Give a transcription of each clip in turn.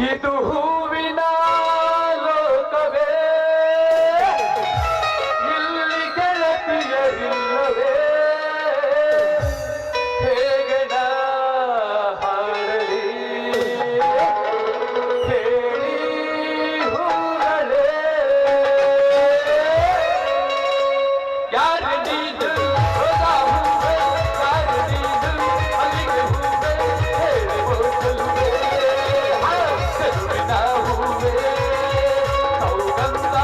ಇದು ಹೂವಿನ ಲೋಕವೇ, ಇಲ್ಲಿ ಗೆಳತಿಯರಿಲ್ಲವೇ, ಹೇಗಡ ಹಾಡಲಿ ಹೇಳಿ ಹೂಗಳೇ, ಯಾರ ನೀನು ರೋಜಾ ಹೂವೆ, ಯಾರ ನೀನು ಮಲ್ಲಿಗೆ ಹೂವೆ, ಹೇಳಿ ಹೋಗಲುವೆ ಚೆಲುವಿನ ಹೂವೆ, ಸೌಗಂಧ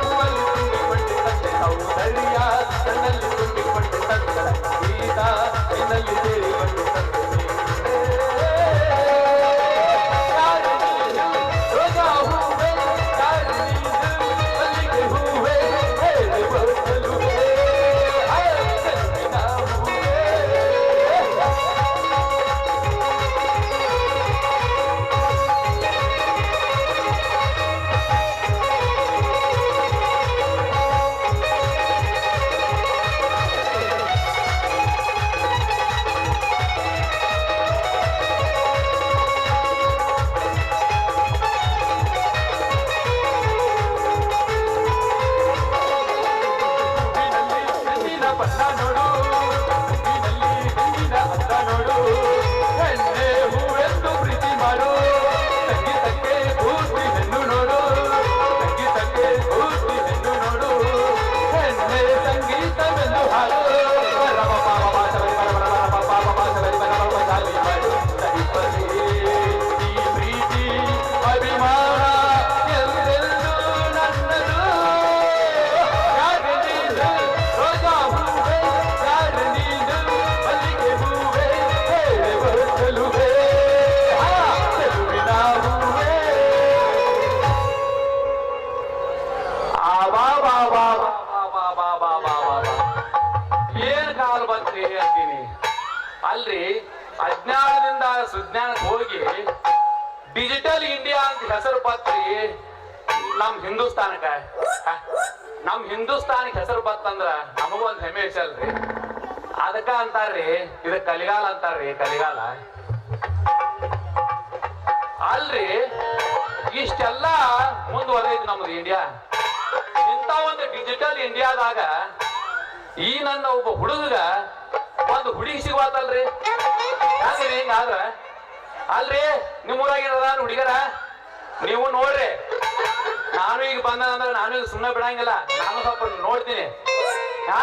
ಹೂವಲ್ಲಿ ತುಂಬಿಕೊಂಡಿದ್ದಂತೆ ಸೌಂದರ್ಯ ನನ್ನಲ್ಲಿ ತುಂಬಿಕೊಂಡಿದ್ದಂತೆ ಗೀತ ನಿನ್ನಲ್ಲಿ ಸೇರಿಕೊಂಡಿದ್ದಂತೆ ಯಾರ ನೀನು ರೋಜಾ ಹೂವೆ, ಯಾರ ನೀನು ಮಲ್ಲಿಗೆ ಹೂವೆ, ಹೇಳಿ ಹೋಗಲುವೆ ಚೆಲುವಿನ ಹೂವೆ. ಹೂವಿನಲ್ಲಿ ಹೆಣ್ಣಿನ ಬಣ್ಣ ನೋಡು, ಹೂವಿನಲ್ಲಿ ಹೆಣ್ಣಿನ ಅಂದ ನೋಡು, ಹೆಣ್ಣೆ ಹೂವೆಂದು ಪ್ರೀತಿ ಮಾಡು, ಸಂಗೀತಕ್ಕೆ ಪೂರ್ತಿ ಹೆಣ್ಣು ನೋಡು, ಸಂಗೀತಕ್ಕೆ ಪೂರ್ತಿ ಹೆಣ್ಣು ನೋಡು, ಹೆಣ್ಣೆ ಸಂಗೀತವೆಂದು ಹಾಡು ರಮ ಪಾಪ ಪಾಶ ಬರಿ ಬರ ಬರ ಬರ ಪಾಪ ಪಾಪ ಪಾಶ ಬರಿ ಬರ ಬರ ಗಾಲಿ ಮಾಡು ಸಹಿಸಲಿ ಈ ಪ್ರೀತಿ ಅಭಿಮಾನ ಎಲ್ಲೆಲ್ಲೂ ನನ್ನದು. ಯಾರ ನೀನು ರೋಜಾ ಹೂವೆ, ಯಾರ ನೀನು ಮಲ್ಲಿಗೆ ಹೂವೆ, ಹೇಳುವ ಚೆಲುವೆ ಚೆಲುವಿನ ಹೂವೆ. ಬಾ ಬಾ ಬಾ ಬಾ ಬಾ ಬಾ ಬಾ ಬಾ ಬಾ ಬಾ ಏನ್ ಕಾಲ್ ಬಂತ್ರಿ ಹೇಳ್ತೀನಿ ಅಲ್ರಿ. ಅಜ್ಞಾನದಿಂದ ಸುಜ್ಞಾನಕ್ಕೆ ಹೋಗಿ ಡಿಜಿಟಲ್ ಇಂಡಿಯಾ ಅಂತ ಹೆಸರು ಬತ್ರಿ ನಮ್ ಹಿಂದೂಸ್ತಾನಕ್ಕ. ನಮ್ ಹಿಂದೂಸ್ತಾನಕ್ಕೆ ಹೆಸರು ಬತ್ತಂದ್ರ ನಮಗೊಂದ್ ಹೆಮ್ಮೆ ಅಲ್ರಿ. ಅದಕ್ಕ ಅಂತಾರ್ರಿ ಇದು ಕಲಿಗಾಲ ಅಂತಾರ್ರಿ, ಕಲಿಗಾಲ ಅಲ್ರಿ. ಇಷ್ಟೆಲ್ಲ ಮುಂದುವರೆದೈತಿ ನಮ್ದು ಇಂಡಿಯಾ. ಇಂಥ ಒಂದು ಡಿಜಿಟಲ್ ಇಂಡಿಯಾದಾಗ ಈ ನನ್ನ ಒಬ್ಬ ಹುಡುಗ ಒಂದು ಹುಡುಗಿ ಸಿಗುವತ್ತಲ್ರಿ. ಯಾಕ್ರಿ ಹಿಂಗಾದ್ರ ಅಲ್ರಿ? ನಿಮ್ಮೂರಾಗಿರದ ಹುಡುಗರ ನೀವು ನೋಡ್ರಿ. ನಾನು ಈಗ ಬಂದಂದ್ರೆ ನಾನು ಈಗ ಸುಮ್ಮನೆ ಬಿಡಂಗಿಲ್ಲ, ನಾನು ಸ್ವಲ್ಪ ನೋಡ್ತೀನಿ. ಹಾ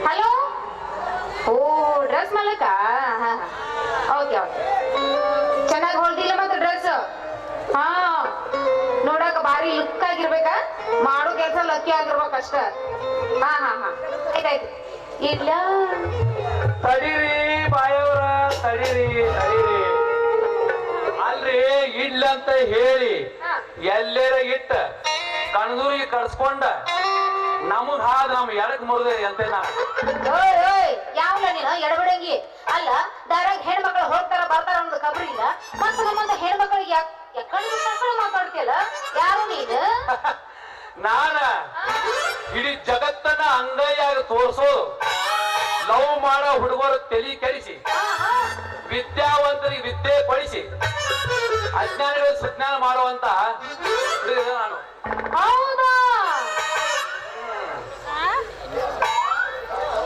ಹಲೋ, ಓ ಡ್ರೆಸ್ ಮಾಲಕ. ಓಕೆ ಓಕೆ, ಚೆನ್ನಾಗಿ ಹೊಲ್ದಿಲ್ಲ ಮತ್ತೆ ಡ್ರೆಸ್. ಹಾ, ನೋಡಕ ಭಾರಿ ಲುಕ್ ಆಗಿರ್ಬೇಕಾ, ಮಾಡೋ ಕೆಲಸ ಲಕ್ಕಿ ಆಗಿರ್ಬೇಕಷ್ಟ. ಹಾ ಹಾ ಹಾ, ಆಯ್ತಾಯ್ತು. ಇಲ್ಲ ತಡೀರಿ ಬಾಯವ್ರ, ತಡೀರಿ ತಡೀರಿ. ಅಲ್ರಿ ಇಡ್ಲ ಅಂತ ಹೇಳಿ ಎಲ್ಲೇರ ಇಟ್ಟ ಕಣದೂರಿಗೆ ಕಡ್ಸ್ಕೊಂಡ ನಮಗ್ ಹಾದ ನಮ್ ಎಡಕ್ ಮುರಿದೆ ಅಂತೇನ. ಯಾವಲ್ಲ ನೀನು ಎಡಬಿಡಂಗಿ ಅಲ್ಲ. ದಾರಾಗ ಹೆಣ್ಮಕ್ಳು ಹೋಗ್ತಾರ ಬರ್ತಾರ ಅನ್ನೋದು ಖಬರ್ ಇಲ್ಲ. ಮತ್ತ ನಮ್ಮಂತ ಹೆಣ್ಮಕ್ಳಿಗೆ ಎಕ್ಕಡೆ ಮಾತಾಡ್ತಿಯಲ್ಲ, ಯಾರು ನೀನು? ನಾನ ಇಡೀ ಜಗತ್ತನ್ನ ಅಂಗೈಯಾಗಿ ತೋರ್ಸೋ ಲವ್ ಮಾಡೋ ಹುಡುಗರು ತಲಿ ಕೆಡಿಸಿ, ವಿದ್ಯಾವಂತರಿಗೆ ವಿದ್ಯೆ ಪಡಿಸಿ, ಅಜ್ಞಾನಿಗಳಿಗೆ ಸುಜ್ಞಾನ ಮಾಡುವಂತ ಹುಡುಗ ನಾನು. ಹೌದಾ?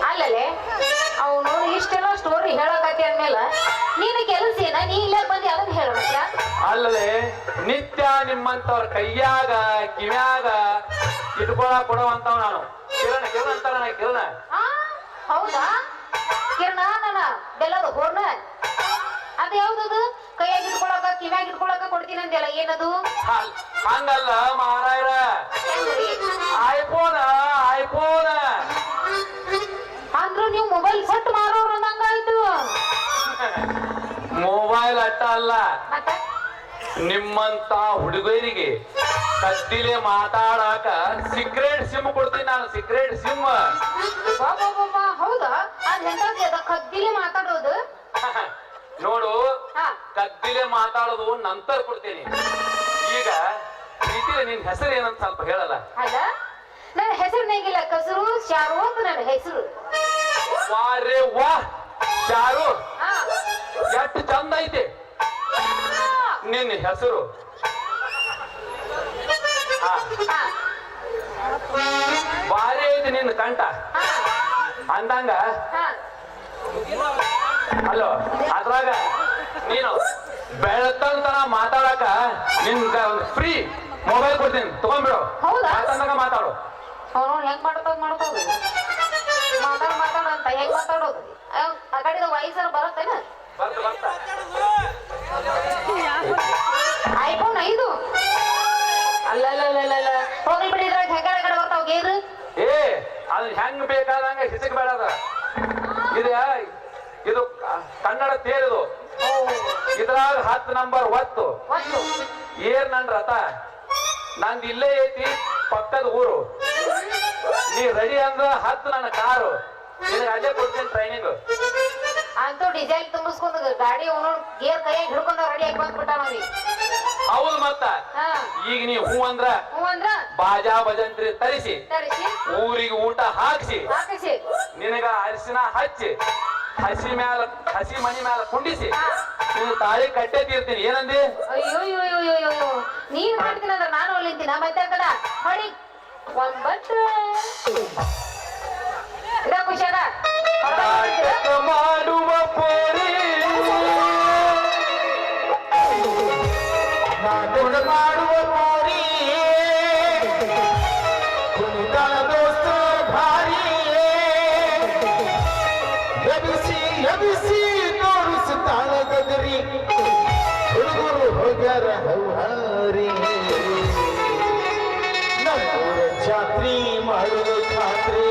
ಅಲ್ಲಲೇ ಅವನು ಇಷ್ಟೆಲ್ಲ ಸ್ಟೋರಿ ಹೇಳಕತ್ತಿ ಅಂದ್ಮೇಲೆ ನೀನು ಕೆಲಸ ಏನ, ನೀ ಇಲ್ಲೇ ಬಂದು ಅದನ್ನ ಹೇಳಬೇಕ. ಅಲ್ಲದೆ ನಿತ್ಯ ನಿಮ್ಮಂತವ್ರ ಕೈಯಾಗ ಕಿವ್ಯಾಗ ಇಟ್ಕೊಳ ಕೊಡುವಂತವ್ ನಾನು. ಕಿರಣ ಕಿರಣ ಅಂತಾರ ಕಿರಣ. ಹೌದಾ? ಕಿರಣ ನಾನ ಬೆಲ್ಲದ ಹೋರ್ನ ಅದು ಯಾವ್ದದು ಕೈಯಾಗ ಇಟ್ಕೊಳಕ ಕಿವ್ಯಾಗ ಇಟ್ಕೊಳಕ ಕೊಡ್ತೀನಿ ಅಂದ್ಯಲ್ಲ ಏನದು ಹಂಗಲ್ಲ ಮಾರಾಯರ ಐಫೋನ್ ಐಫೋನ್ ಅಂದ್ರು ನೀವು ಮೊಬೈಲ್ ಸೆಟ್ ಮಾರೋರು ಅಂದಂಗಾಯ್ತು ಮೊಬೈಲ್ ಅಟ್ಟ ಅಲ್ಲ ಮತ್ತೆ ನಿಮ್ಮಂತ ಹುಡುಗರಿಗೆ ಕದ್ದಿಲೆ ಮಾತಾಡಾಕ ಸೀಕ್ರೆಟ್ ಸಿಮ್ ಕೊಡ್ತೀನಿ ನಾನು ಸೀಕ್ರೆಟ್ ಸಿಮ್ ಹೌದಾ ಅದ್ ಎಂತದ್ದೆ ಅದ ಕದ್ದಿಲಿ ಮಾತಾಡೋದು ನೋಡು ಹಾ ಕದ್ದಿಲೆ ಮಾತಾಡೋದು ನಂತರ ಕೊಡ್ತೀನಿ ಈಗ ಪ್ರೀತಿಲೆ ನಿನ್ ಹೆಸರು ಏನಂತ ಸ್ವಲ್ಪ ಹೇಳಲ್ಲ ಅದ ನನ್ನ ಹೆಸರು ನಂಗಿಲ್ಲ ಕಸರು ಶಾರು ಅಂತ ನನ್ನ ಹೆಸರು ವಾರೇ ವಾ ಚಾರು ಹಾ ಎಷ್ಟು ಚಂದ ಐತೆ ನಿನ್ನ ಹೆಸರು ಹಾ ಹಾ ಭಾರಿ ಐತಿ ನಿನ್ನ ಕಂಠ ಹಾ ಅಂದಂಗ ಹಾ ಅಲೋ ಅದ್ರಾಗ ನೀನು ಬೆಳತಂತನ ಮಾತಾಡಕ ನಿನ್ಗ ಒಂದು ಫ್ರೀ ಮೊಬೈಲ್ ಕೊಡ್ತೀನಿ ತಗೊಂಡ್ಬಿಡು ಹೌದಾ? ಮಾತಾಡಂಗ ಮಾತಾಡು ಅವನು ಹೆಂಗ್ ಮಾಡ್ತದ ಮಾಡ್ತದ ಮಾತಾಡಂತ ಹೆಂಗ್ ಮಾತಾಡೋದು ಆ ಕಡೆದ ವಯಸ್ಸರು ಬರುತ್ತೇನ ಬರ್ತ ಬರ್ತ ಐಫೋನ್ 5 ಅಲ್ಲ ಹೋಗ್ಲಿ ಬಿಡಿ ಇದ್ರಾಗ ಹೆಗಡೆ ಕಡೆ ಬರ್ತಾವ ಗೇರು ಏ ಅದು ಹೆಂಗ್ ಬೇಕಾದಂಗ ಹಿಸಕ್ ಬೇಡದ ಇದು ಕನ್ನಡ ತೇರಿದು ಇದ್ರಾಗ 10 ನಂಬರ್ ಒತ್ತು ಒಂದು ಏನ್ ನನ್ ರಥ ನಂದು ಇಲ್ಲೇ ಐತಿ ಪಕ್ಕದ ಊರು ನೀ ರೆಡಿ ಅಂದ್ರ 10 ನನ್ನ ಕಾರು ನಿನಗೆ ಅಲ್ಲೇ ಕೊಡ್ತೀನಿ ಟ್ರೈನಿಂಗ್ ಅಂತೂ ಡಿಸೈಲ್ ತುಂಬಿಸ್ಕೊಂಡು ಗಾಡಿ ಅವನು ಗೇರ್ ಕೈಯಾಗ ಹಿಡ್ಕೊಂಡ ರೆಡಿ ಆಗಿ ಬಂದ್ಬಿಟ್ಟ ನೋಡಿ ಹೌದು ಮತ್ತ ಹಾ ಈಗ ನೀ ಹೂ ಅಂದ್ರ ಹ್ಞೂ ಅಂದ್ರ ಬಾಜಾ ಭಜಂತ್ರಿ ತರಿಸಿ ತರಿಸಿ ಊರಿಗೆ ಊಟ ಹಾಕ್ಸಿ ಹಾಕಿಸಿ ನಿನಗ ಅರಿಶಿನ ಹಚ್ಚಿ ಹಸಿ ಮನಿ ಮ್ಯಾಲ ಕುಂಡಿಸಿ ನಿನ್ನ ತಾಳಿ ಕಟ್ಟೆ ತೀರ್ತೀನಿ ಏನಂದಿ ಅಯ್ಯೋ ನೀನ್ ಮಾಡ್ತೀನಿ ಅಂದ್ರೆ ನಾನು ಒಲಿಂತೀನ ಮತ್ತೆ ಕಡ ಹೊಡಿ 9 ಇದ ಖುಷಿಯಾಗ ನಾಟಕ ಮಾಡುವ ಪೋರಿ ನಾಟಕ ಮಾಡುವ ಪೋರಿ ಕುಣಿತಳ ದೋಸ್ತ ಭಾರಿ ಎಬಿಸಿ ತೋರಿಸುತ್ತಾಳ ಗದರಿ ಹುಡುಗರು ಹೋಗ್ಯಾರ ಹೌಹಾರಿ ನಮ್ಮೂರ ಜಾತ್ರಿ ಮಾಡುವ ಖಾತ್ರಿ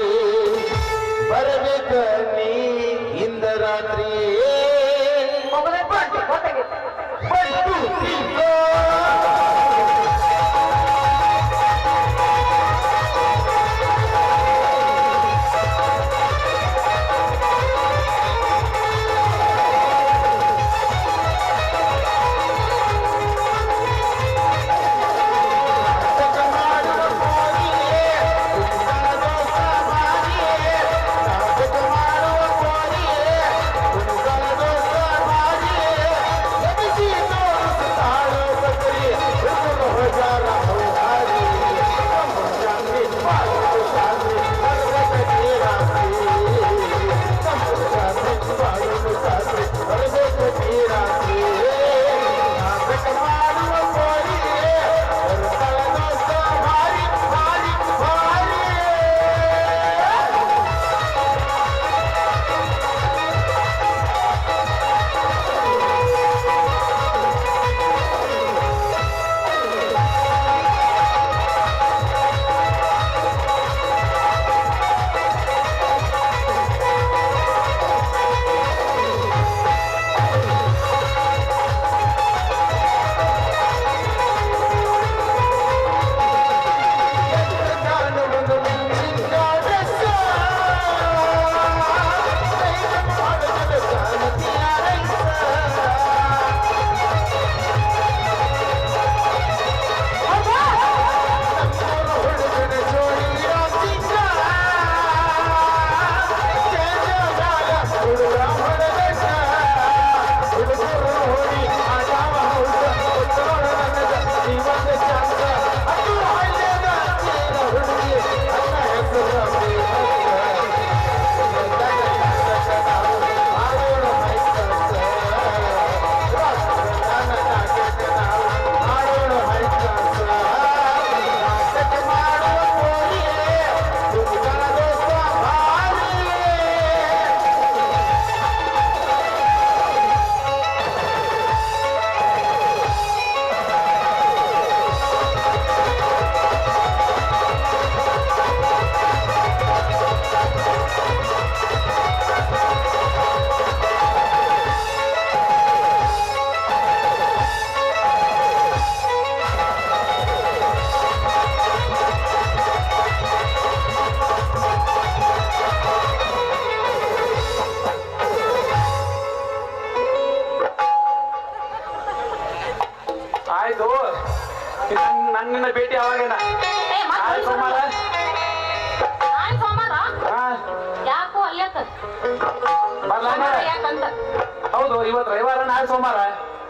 ಇವತ್ತು ರವಿವಾರ ನಾಳೆ ಸೋಮವಾರ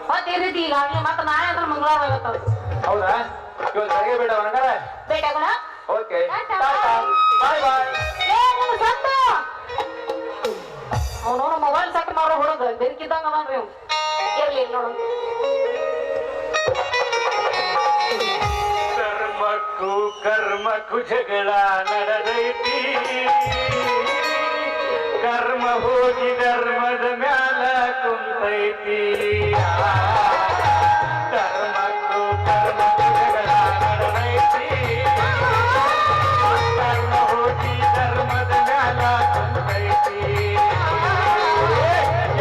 ಮತ್ತೇನೈತಿ ಈಗಾಗ್ಲೇ ಮತ್ತೆ ನಾಳೆ ಅಂದ್ರೆ ಮಂಗಳವಾರ ಆಗತ್ತದ ಹೌದಾ ಇವತ್ತು ಬೆಳಗ್ಗೆ ಬೇಡ ಹಂಗಾರ ಬೇಟಾಗೋಣ ಓಕೆ ಟಾಟಾ. ಬಾಯ್ ಬಾಯ್ ಅವನವನ ಮೊಬೈಲ್ ಸೆಟ್ ಮಾಡೋ ಹುಡುಗ ಬೆರ್ಕಿದ್ದಂಗ ಅದಾನ್ರಿ ಅವ್ನು ಇರ್ಲಿ ನೋಡು ಕರ್ಮಕ್ಕೂ ಜಗಳ ನಡೆದೈತಿ ಕರ್ಮ ಹೋಗಿ ಧರ್ಮದ ಮ್ಯಾಲ ಕುಂತೈತಿ ಕರ್ಮಕ್ಕೂ ಜಗಳ ನಡೆದೈತಿ ಕರ್ಮ ಹೋಗಿ ಧರ್ಮದ ಮ್ಯಾಲ ಕುಂತೈತಿ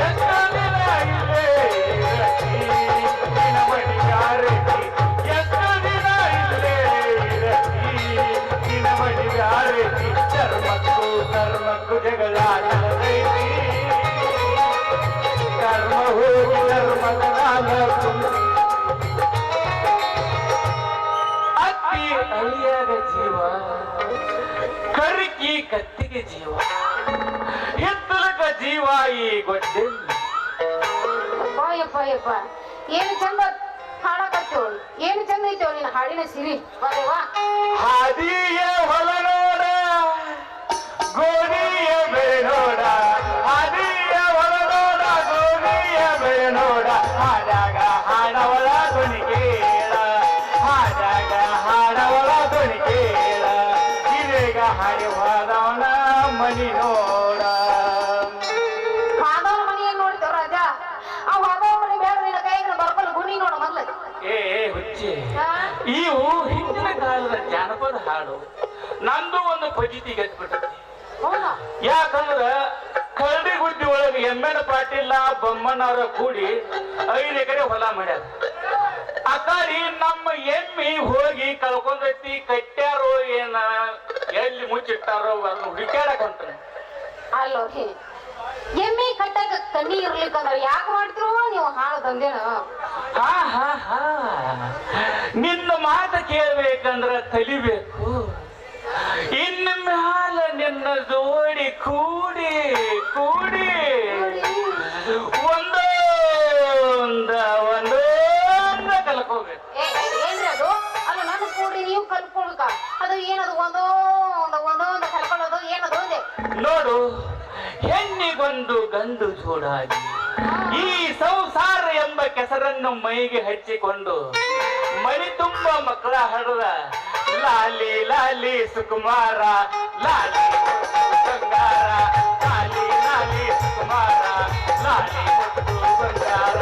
ಎಷ್ಟ ದಿನ ಇಲ್ಲೇ ಇರತಿ ನಿನ್ನ ಮಡಿಗಾರತಿ ಎಷ್ಟ ದಿನ ಇಲ್ಲೇ ಇರತಿ ನಿನ್ನ ಮಡಿಗಾರತಿ ಕರ್ಮಕ್ಕೂ ಜಗಳ ನಡೆದೈತಿ ಕರ್ಮ ಹೋಗಿ ಧರ್ಮದ ಮ್ಯಾಲ ಅತ್ತಿ ಅಳಿಯಾಗ ಜೀವ ಕರಿಕಿ ಕತ್ತಿಗೆ ಜೀವ ಹಿತ್ತಲಕ ಜೀವ ಈ ಗೊಡ್ಡೆ ಯಪ್ಪ ಏನು ಚಂದ ಹಾಡಕತ್ತೇವಳು ಏನು ಚಂದ ಐತೇವ ನಿನ್ನ ಹಾಡಿನ ಸಿರಿ ಬರೇವಾ ಹಾದಿಯ ಹೊಲ ನೋಡ ಗೋಣಿಯ ಬೆಳೆ ನೋಡ ಹಾದಿಯ ಹೊಲ ನೋಡ ಗೋಣಿಯ ಬೆಳೆ ನೋಡ ಹಾಡಾಗ ಹಾಡವಳ ಧ್ವನಿ ಕೇಳ ಹಾಡಾಗ ಹಾಡವಳ ಧ್ವನಿ ಕೇಳ ಹಿರೇಗ ಹಾಡಿ ಹೋದವನ ಮನಿ ನೋಡ ಹಾದವನ ಮನೆಯನ್ನು ನೋಡ್ತೇವ ರಾಜ ಆ ಹಾದವ ಮನೆ ಬೇಡ ನಿನ್ನ ಕೈಗೆ ಬರ್ಕೊಂಡು ಗುಣಿ ನೋಡು ಮೊದ್ಲು ಏ ಹುಚ್ಚಿ ಇವು ಹಿಂದಿನ ಕಾಲದ ಜಾನಪದ ಹಾಡು ನಂದು ಒಂದು ಪಜಿತಿ ಗೆದ್ಬಿಟ್ಟೈತಿ ಹೌದಾ ಯಾಕಂದ್ರ ಕರಡಿ ಗುಡ್ಡಿ ಒಳಗೆ ಎಮ್ಮೆನ ಪಾಟೀಲ ಬೊಮ್ಮನವರ ಕೂಡಿ 5 ಎಕರೆ ಹೊಲ ಮಾಡ್ಯಾರ ಅಕಾರಿ ನಮ್ಮ ಎಮ್ಮಿ ಹೋಗಿ ಕಳ್ಕೊಂಡೈತಿ ಕಟ್ಟ್ಯಾರೋ ಏನ ಎಲ್ಲಿ ಮುಚ್ಚಿಟ್ಟಾರೋ ಅದನ್ನ ಹುಡುಕ್ಯಾಡಕ್ ಹೊಂಟ್ರಿ ಅಲ್ಲೋ ಎಮ್ಮಿ ಕಟ್ಟಾಗ ಕಣ್ಣಿ ಇರ್ಲಿಕ್ಕಂದ್ರ ಯಾಕೆ ಮಾಡ್ತಿರೋ ನೀವು ಹಾಳು ತಂದೇನ ಹಾ ನಿನ್ನ ಮಾತ ಕೇಳ್ಬೇಕಂದ್ರ ಕಲಿಬೇಕು ಇನ್ನ ಮ್ಯಾಲ ನಿನ್ನ ಜೋಡಿ ಕೂಡಿ ಕೂಡಿ ಒಂದೊಂದ ಕಲ್ಕೋಬೇಕು ಏನ್ರಿ ಅದು ಅಲ್ಲ ನನ್ನ ಕೂಡಿ ನೀವು ಕಲ್ಕೊಳ್ಕ ಅದು ಏನದು ಒಂದೊಂದು ಕಲ್ಕೊಳ್ಳೋದು ಏನದು ಅಂದೆ ನೋಡು ಹೆಣ್ಣಿಗೊಂದು ಗಂಡು ಜೋಡಾಗಿ ಈ ಸಂಸಾರ ಎಂಬ ಕೆಸರನ್ನು ಮೈಗೆ ಹಚ್ಚಿಕೊಂಡು ಮಳಿ ತುಂಬ ಮಕ್ಕಳ ಹಡದ ಲಾಲಿ ಲಾಲಿ ಸುಕುಮಾರ ಲಾಲಿ ಬಂಗಾರ ಲಾಲಿ ಲಾಲಿ ಸುಕುಮಾರ ಲಾಲಿ ಮುತ್ತು ಬಂಗಾರ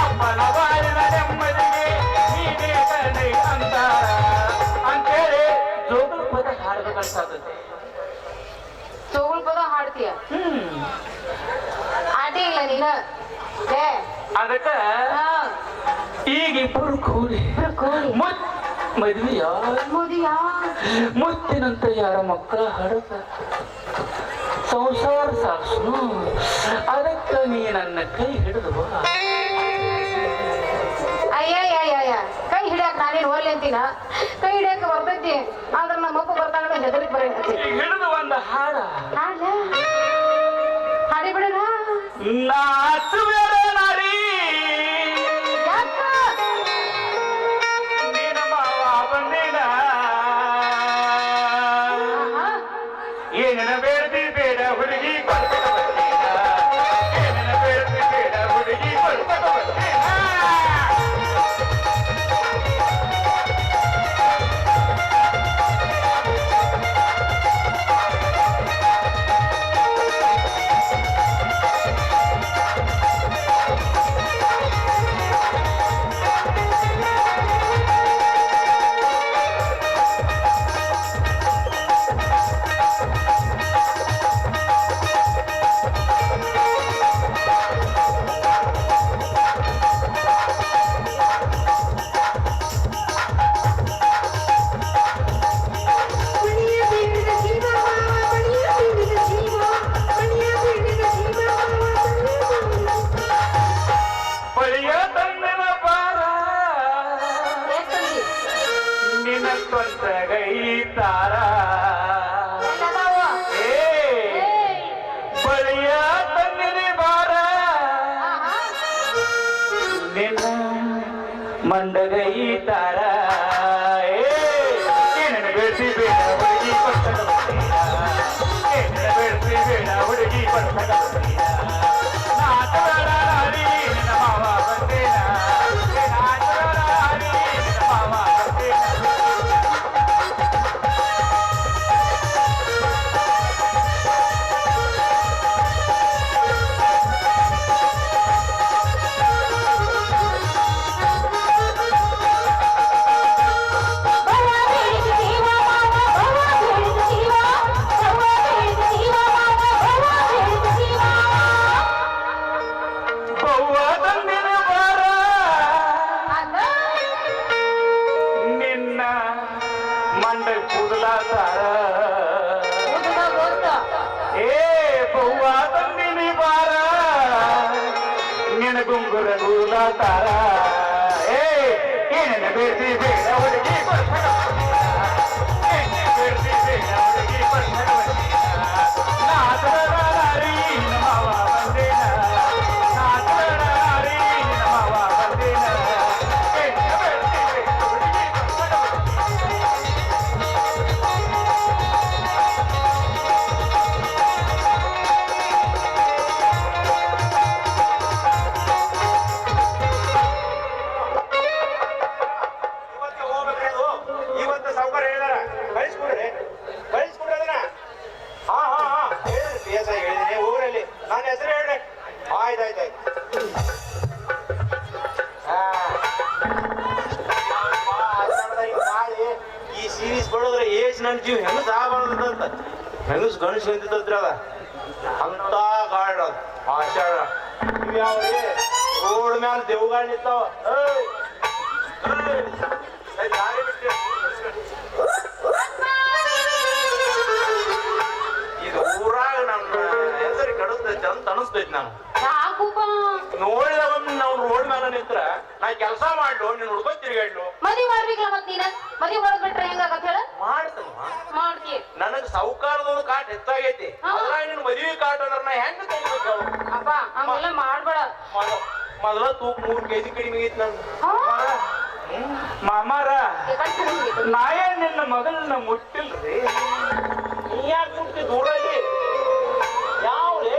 ಅಪ್ಪನ ಬಾಳಿನ ನೆಮ್ಮದಿಗೆ ನೀನೇ ಕಣೆ ಅಂತಾರ ಅಂತೇಳಿ ಜೋಗಲ್ ಪದ ಹಾಡಬೇಕಂತಾಗುತ್ತೆ ಚೋಗುಳ್ ಪದ ಹಾಡ್ತೀಯ ಆಟೇ ಇಲ್ಲ ನೀನು ಏ ಅದಕ್ಕ ಹಾ ಈಗ ಇಬ್ಬರು ಕೂಡಿ ಮದ್ವೆಯ ಮೋದಿಯಾ ಮುತ್ತಿನಂತ ಯಾರ ಮಕ್ಕಳ ಹಡದ ಸಂಸಾರ ಸಾಕ್ಷನು ಅದಕ್ಕ ನೀ ನನ್ನ ಕೈ ಹಿಡಿದು ಬಾ ಅಯ್ಯ ಕೈ ಹಿಡಿಯಾಕ ನಾನೇನು ಹೋಗ್ಲಿ ಅಂತೀನ ಕೈ ಹಿಡಿಯಾಕ ಬರ್ತೈತಿ ಆದ್ರ ನಮ್ಮಪ್ಪ ಬರ್ತಾಗ ಹೆದರಿಕ್ ಬರೀ ಹಿಡಿದು ಒಂದು ಹಾಡ ಹಾಡ್ಲ ಹಾಡಿ ಬಿಡಣ ನಾಚುವೆರ ನಾರಿ ಯಾಕ ನಿನ್ನ ಮಾವ ಬಂದಿನ ಏನ ಬೇಡದಿ ಬೇಡ ಹುಡುಗಿ ಕೊಡ್ಬೇಡ ಏನ ಬೇಡದಿ ಬೇಡ ಹುಡುಗಿ ಕೊಡ್ಬೇಡ ಬೈತಾರ ಏನನ್ನ ಬೆಳೆಸಿ ಬೇಡ ಹುಡುಗಿ ಪಟ್ಟಣ ಏನನ್ನ ಬೆಳೆಸಿ ಬೇಡ ಹುಡುಗಿ ಪಟ್ಟಣ ನಾಟಬೇಡ ನಾರಿ ನಿನ್ನ ಮಾವ ಬಂದೇನ ನಾಟಬೇಡ ನಾರಿ ನಿನ್ನ ಮಾವ ಬಂದೇನ ಗುಂಗುರ ಗೂಲ ತಾರ ಏನನ್ನ ಬೇಸಿ ಬೇಡ ಹುಡುಗಿ ಬೇಸಿ ಬೇಡ ಹುಡುಗಿ ನಾರಿ ಮಾವ ಬಂದೇನ ನಾರಿ ಮಾವ ಬಂದೇನ ಈ ಸೀರೀಸ್ ಬಡೋದ್ರೆ ಏಜ್ ನನ್ ಜೀವ ಹೆಂಗಸ್ ಆಗಬಾರ್ದಂತ ಹೆಂಗಸ್ ಗಣೇಶ್ ಹೊಂದಿದ್ರಿ ಅದ ಅಂತ ಗಾಡ್ ಅದ ಆಷಾಢ ಇವ್ ಯಾವ್ರಿ ರೋಡ್ ಮ್ಯಾಲ ದೇವ್ಗಾಡ್ ನಿಂತಾವ ಈಗ ಊರಾಗ ನನ್ನ ಹೆಸರು ಕೆಡಿಸ್ತೈತಿ ಅಂತ ಅನಿಸ್ತೈತಿ ನಾನು ನೋಡಿದ ನಾವು ರೋಡ್ ಮೇಲೆ ನಿಂತ್ರ ನಾ ಕೆಲಸ ಮಾಡ್ಲು ನೀನ್ ಹುಡ್ಕೋ ತಿರ್ಗಾಡ್ಲು ಮದ್ವಿ ಮಾಡ್ಬೇಕಲ್ಲ ಮತ್ ನೀನ ಮದ್ವಿ ಮಾಡ್ಬಿಟ್ರೆ ಹೆಂಗಾಗತ್ತ ಹೇಳ ಮಾಡ್ತಿ ನನಗ್ ಸಾವುಕಾರದೊಂದು ಕಾಟ್ ಹೆಚ್ಚಾಗೈತಿ ಅದ್ರಾಗ ನಿನ್ ಮದ್ವಿ ಕಾಟ್ ಅಂದ್ರ ನಾ ಹೆಂಗ್ ತಗೋಬೇಕು ಅಪ್ಪ ಹಂಗೆಲ್ಲ ಮಾಡ್ಬೇಡ ಮೊದಲ ತೂಕ 3 kg ಕಡಿಮೆ ಆಗೈತಿ ನನ್ ಮಾಮಾರ ನಾಯೇ ನಿನ್ನ ಮಗಳನ್ನ ಮುಟ್ಟಿಲ್ರಿ ನೀ ಯಾಕೆ ಮುಟ್ಟಿ ದೂರಲ್ಲಿ ಯಾವ್ಲೇ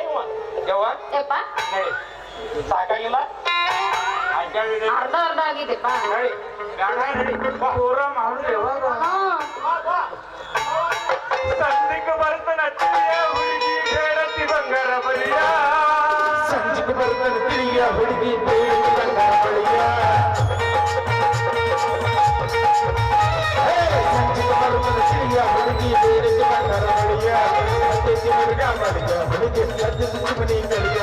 ಯವ್ವ ಯಪ್ಪ ನಡಿ ಸಾಕಾಗಿಲ್ಲ ಅರ್ಧ ಅರ್ಧ ಆಗಿದೆಪ್ಪ ನಡಿ ಗಾಢ ನಡಿ ಪೂರ ಮಾಡುದು ಯಾವಾಗ ಸಂಧಿಗೆ ಬರ್ತಾನ ತಿಳಿಯ ಹುಡುಗಿ ಬೇಡತಿ ಬಂಗಾರ ಬಲಿಯ ಸಂಜಿಗೆ ಬರ್ತಾನೆ ತಿಳಿಯ ಹುಡುಗಿ ಬೇಡತಿ ಬಂಗಾರ ಬಲಿಯ ಸಂಜಿಗೆ ಬರ್ತಾನೆ ತಿಳಿಯ ಹುಡುಗಿ ಬೇಡತಿ ಬಂಗಾರ ಬಲಿಯ ಮರುಗ ಮಾಡಿದ ಹುಡುಗಿ ಮನೆ ಕಲಿಯ